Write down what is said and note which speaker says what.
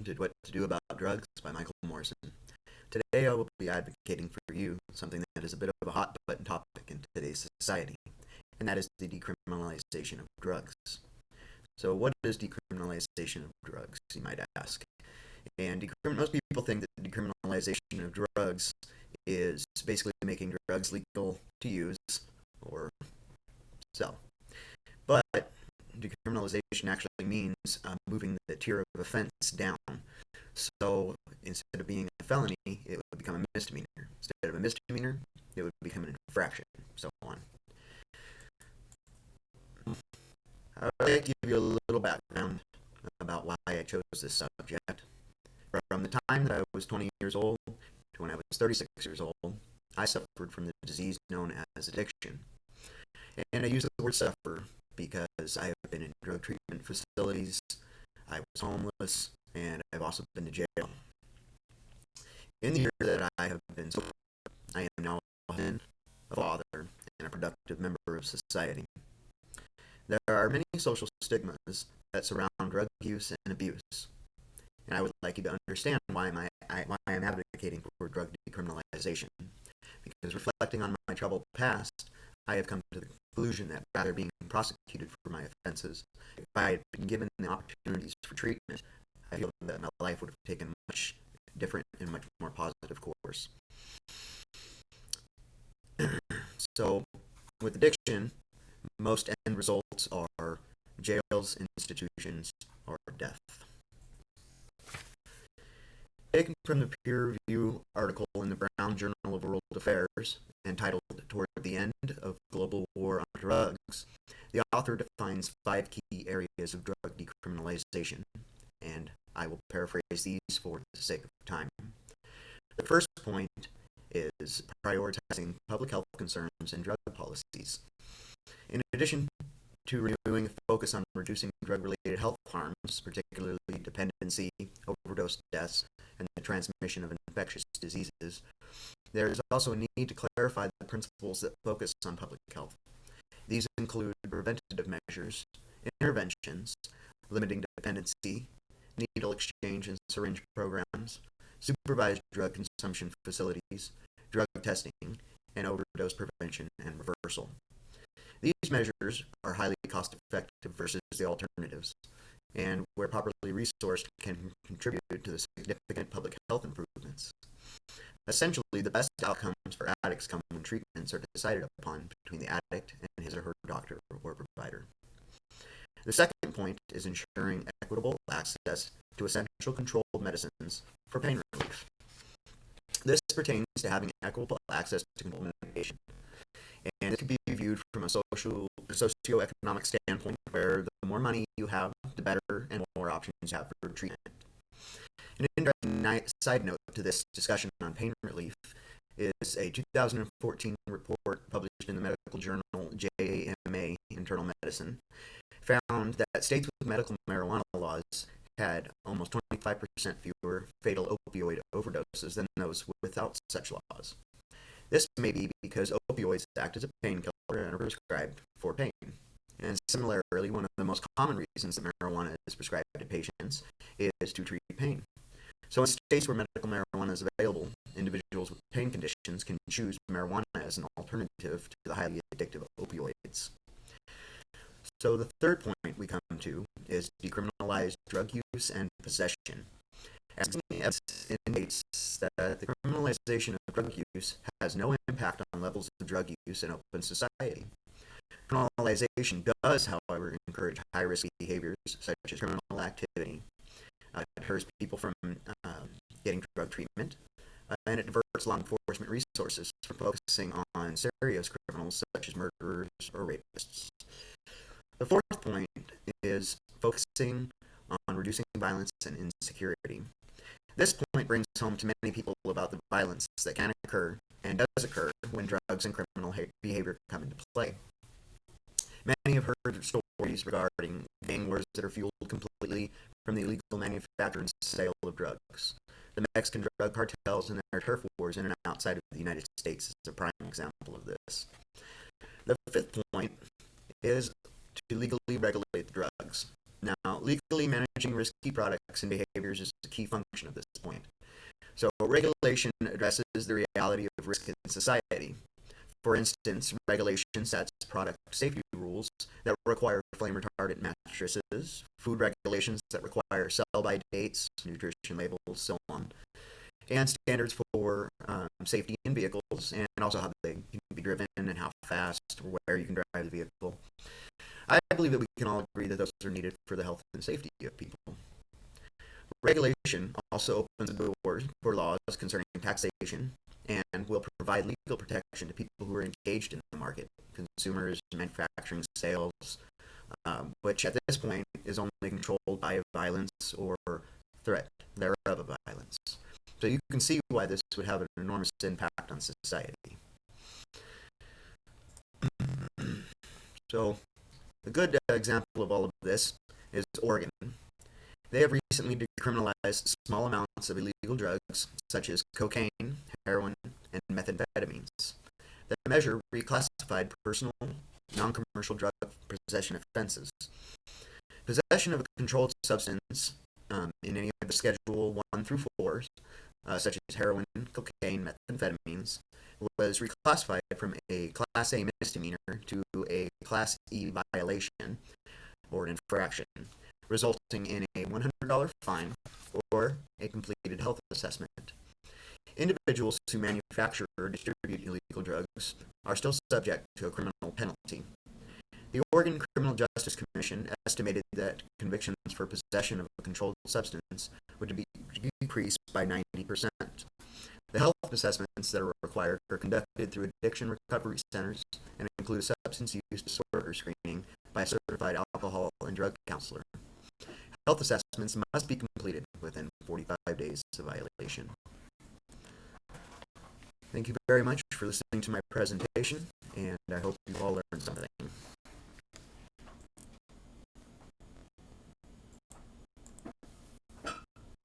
Speaker 1: to What to Do About Drugs by Michael Morrison. Today I will be advocating for you something that is a bit of a hot button topic in today's society, and that is the decriminalization of drugs. So what is decriminalization of drugs, you might ask? And most people think that decriminalization of drugs is basically making drugs legal to use or sell. But decriminalization actually means moving the tier of offense down. So instead of being a felony, it would become a misdemeanor. Instead of a misdemeanor, it would become an infraction, so on. I'll give you a little background about why I chose this subject. From the time that I was 20 years old to when I was 36 years old, I suffered from the disease known as addiction. And I use the word suffer because I have been in drug treatment facilities, I was homeless, and I've also been to jail. In the year that I have been sober, I am now a husband, a father, and a productive member of society. There are many social stigmas that surround drug use and abuse, and I would like you to understand why I am advocating for drug decriminalization. Because reflecting on my troubled past, I have come to the conclusion that rather being prosecuted for my offenses, if I had been given the opportunities for treatment, I feel that my life would have taken a much different and much more positive course. So, with addiction, most end results are jails, institutions, or death. Taken from the peer review article in the Brown Journal of World Affairs, entitled Toward the End of Global War on Drugs, the author defines 5 key areas of drug decriminalization, and I will paraphrase these for the sake of time. The first point is prioritizing public health concerns and drug policies. In addition to renewing a focus on reducing drug-related health harms, particularly dependency, overdose deaths, and the transmission of infectious diseases, there is also a need to clarify the principles that focus on public health. These include preventative measures, interventions, limiting dependency, needle exchange and syringe programs, supervised drug consumption facilities, drug testing, and overdose prevention and reversal. These measures are highly cost-effective versus the alternatives, and where properly resourced can contribute to the significant public health improvements. Essentially, the best outcomes for addicts come when treatments are decided upon between the addict and his or her doctor or provider. The second point is ensuring equitable access to essential controlled medicines for pain relief. This pertains to having equitable access to controlled medication, and it can be viewed from a socioeconomic standpoint where the more money you have, the better and more options you have for treatment. An indirect side note to this discussion on pain relief is a 2014 report published in the medical journal JAMA Internal Medicine found that states with medical marijuana laws had almost 25% fewer fatal opioid overdoses than those without such laws. This may be because opioids act as a painkiller and are prescribed for pain. And similarly, one of the most common reasons that marijuana is prescribed to patients is to treat pain. So in states where medical marijuana is available, individuals with pain conditions can choose marijuana as an alternative to the highly addictive opioids. So the third point we come to is decriminalized drug use and possession. As indicates that the criminalization of drug use has no impact on levels of drug use in open society. Criminalization does, however, encourage high-risk behaviors such as criminal activity. It deters people from getting drug treatment, and it diverts law enforcement resources from focusing on serious criminals such as murderers or rapists. The fourth point is focusing on reducing violence and insecurity. This point brings home to many people about the violence that can occur and does occur when drugs and criminal behavior come into play. Many have heard stories regarding gang wars that are fueled completely from the illegal manufacture and sale of drugs. The Mexican drug cartels and their turf wars in and outside of the United States is a prime example of this. The fifth point is to legally regulate the drugs. Now, legally managing risky products and behaviors is a key function of this point. So, regulation addresses the reality of risk in society. For instance, regulation sets product safety rules that require flame retardant mattresses, food regulations that require sell-by dates, nutrition labels, so on, and standards for safety in vehicles and also how they can be driven and how fast or where you can drive the vehicle. I believe that we can all agree that those are needed for the health and safety of people. Regulation also opens the doors for laws concerning taxation and will provide legal protection to people who are engaged in the market, consumers, manufacturing, sales, which at this point is only controlled by violence or threat thereof of violence. So you can see why this would have an enormous impact on society. So a good example of all of this is Oregon. They have recently decriminalized small amounts of illegal drugs such as cocaine, heroin, and methamphetamines. The measure reclassified personal, non-commercial drug possession offenses. Possession of a controlled substance in any of the Schedule 1 through 4s, such as heroin, cocaine, methamphetamines, was reclassified from a Class A misdemeanor to a Class E violation or an infraction, resulting in a $100 fine or a completed health assessment. Individuals who manufacture or distribute illegal drugs are still subject to a criminal penalty. The Oregon Criminal Justice Commission estimated that convictions for possession of a controlled substance would be decreased by 90%. The health assessments that are required are conducted through addiction recovery centers and include a substance use disorder screening by a certified alcohol and drug counselor. Health assessments must be completed within 45 days of violation. Thank you very much for listening to my presentation, and I hope you all learned something.